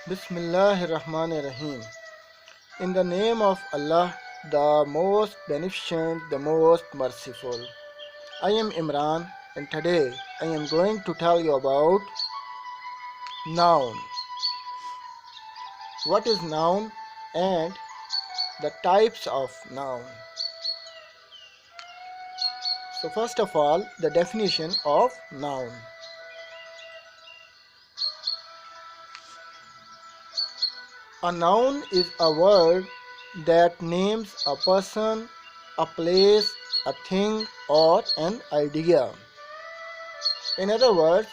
Bismillahirrahmanirrahim. In the name of Allah, the most beneficent, the most merciful. I am Imran, and today I am going to tell you about noun. What is noun and the types of noun? So first of all, the definition of noun. A noun is a word that names a person, a place, a thing, or an idea. In other words,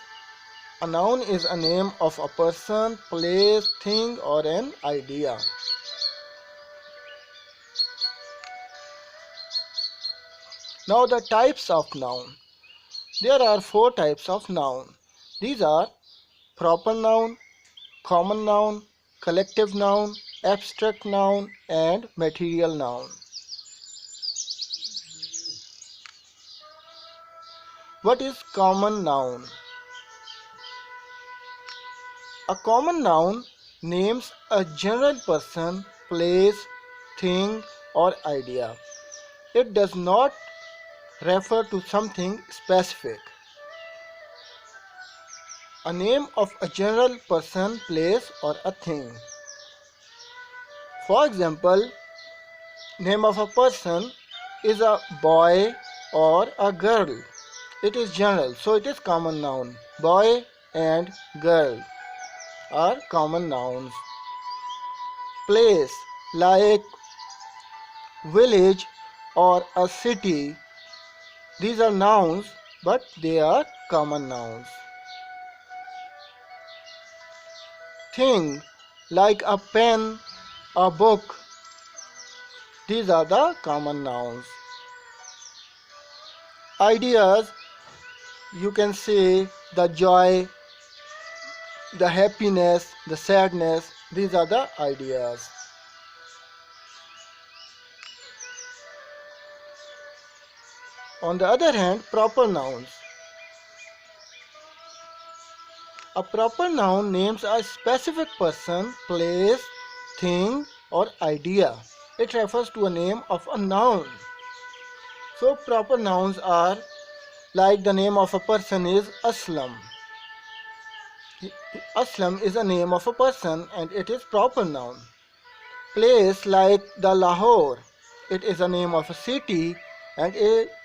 a noun is a name of a person, place, thing, or an idea. Now the types of noun. There are 4 types of noun. These are proper noun, common noun, collective noun, abstract noun, and material noun. What is common noun? A common noun names a general person, place, thing, or idea. It does not refer to something specific. A name of a general person, place, or a thing. For example, name of a person is a boy or a girl. It is general, so it is common noun. Boy and girl are common nouns. Place like village or a city, these are nouns, but they are common nouns. Thing like a pen, a book, these are the common nouns. Ideas, you can say the joy, the happiness, the sadness, these are the ideas. On the other hand, proper nouns. A proper noun names a specific person, place, thing, or idea. It refers to a name of a noun. So proper nouns are like the name of a person is Aslam. Aslam is a name of a person and it is proper noun. Place like the Lahore, it is a name of a city and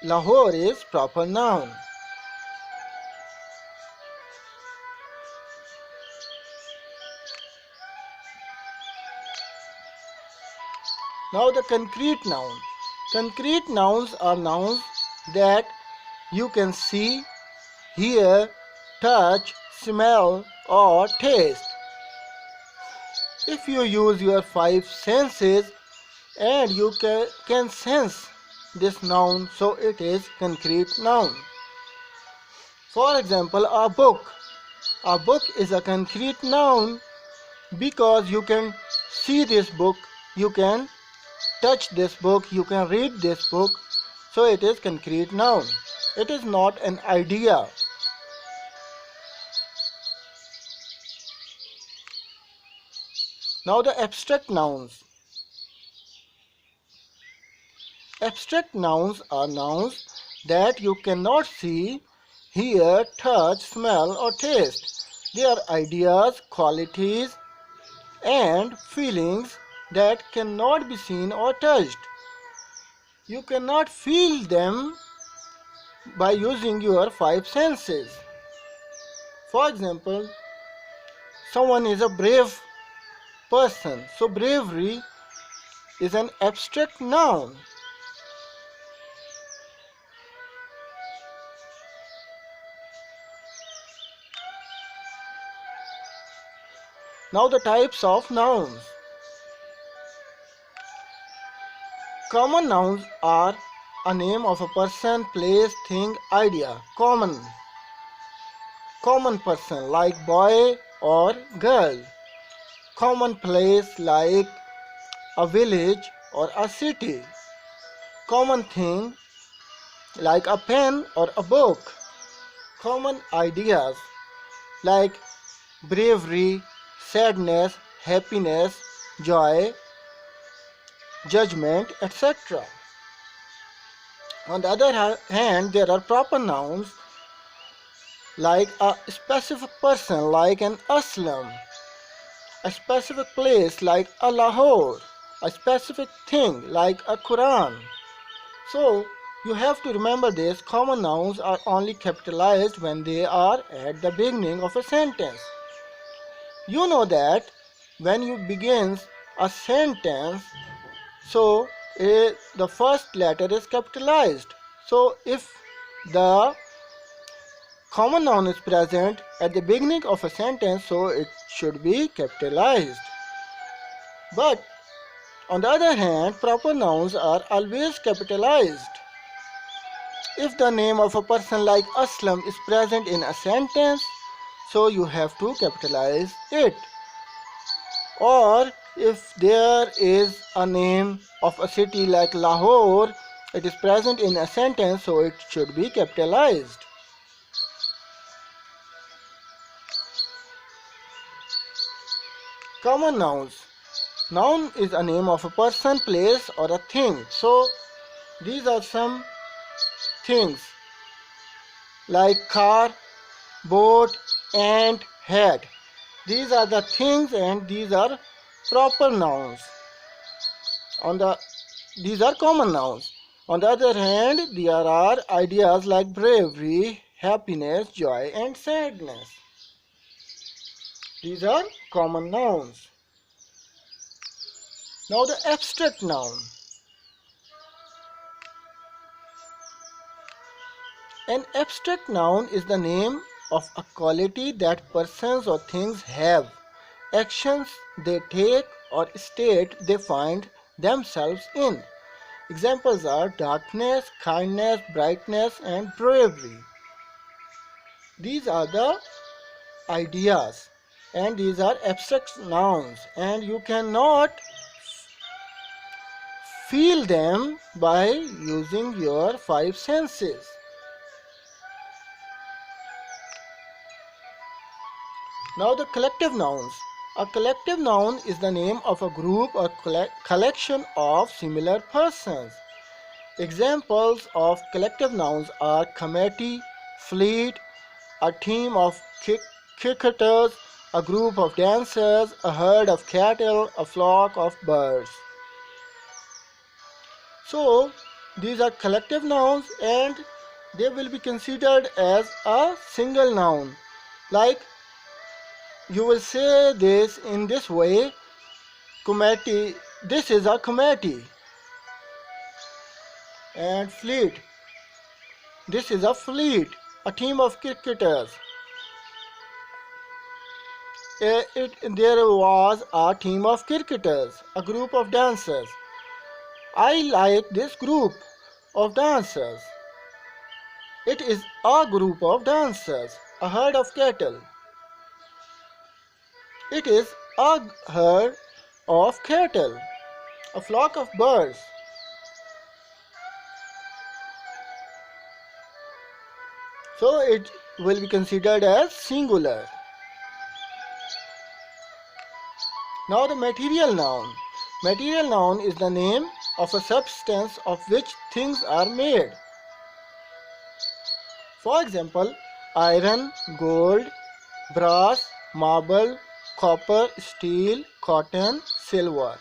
Lahore is proper noun. Now the concrete noun. Concrete nouns are nouns that you can see, hear, touch, smell, or taste. If you use your 5 senses and you can sense this noun, so it is concrete noun. For example, a book. A book is a concrete noun because you can see this book, you can touch this book, you can read this book, so it is concrete noun. It is not an idea. Now the abstract nouns. Abstract nouns are nouns that you cannot see, hear, touch, smell, or taste. They are ideas, qualities, and feelings that cannot be seen or touched. You cannot feel them by using your 5 senses. For example, someone is a brave person, so bravery is an abstract noun. Now the types of nouns. Common nouns are a name of a person, place, thing, idea. Common person like boy or girl. Common place like a village or a city. Common thing like a pen or a book. Common ideas like bravery, sadness, happiness, joy, judgment, etc. On the other hand, there are proper nouns like a specific person like an Aslam, a specific place like a Lahore, a specific thing like a Quran. So you have to remember this: common nouns are only capitalized when they are at the beginning of a sentence. You know that when you begin a sentence, so the first letter is capitalized. So if the common noun is present at the beginning of a sentence, so it should be capitalized. But on the other hand, proper nouns are always capitalized. If the name of a person like Aslam is present in a sentence, so you have to capitalize it. Or if there is a name of a city like Lahore, it is present in a sentence, so it should be capitalized. Common nouns. Noun is a name of a person, place, or a thing. So these are some things like car, boat, ant, hat. These are the things and these are proper nouns. These are common nouns. On the other hand, there are ideas like bravery, happiness, joy, and sadness. These are common nouns. Now the abstract noun. An abstract noun is the name of a quality that persons or things have, actions they take, or state they find themselves in. Examples are darkness, kindness, brightness, and bravery. These are the ideas and these are abstract nouns, and you cannot feel them by using your five senses. Now the collective nouns. A collective noun is the name of a group or collection of similar persons. Examples of collective nouns are committee, fleet, a team of cricketers, a group of dancers, a herd of cattle, a flock of birds. So these are collective nouns and they will be considered as a single noun. Like you will say this in this way: committee, this is a committee. And fleet, this is a fleet, a team of cricketers. There was a team of cricketers, a group of dancers. I like this group of dancers. It is a group of dancers, a herd of cattle. It is a herd of cattle, a flock of birds. So it will be considered as singular. Now the material noun. Material noun is the name of a substance of which things are made. For example, iron, gold, brass, marble, copper, steel, cotton, silver.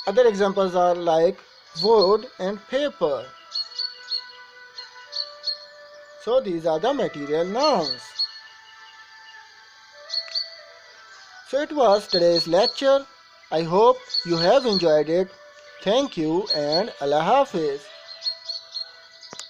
Other examples are like wood and paper. So these are the material nouns. So it was today's lecture. I hope you have enjoyed it. Thank you and Allah Hafiz.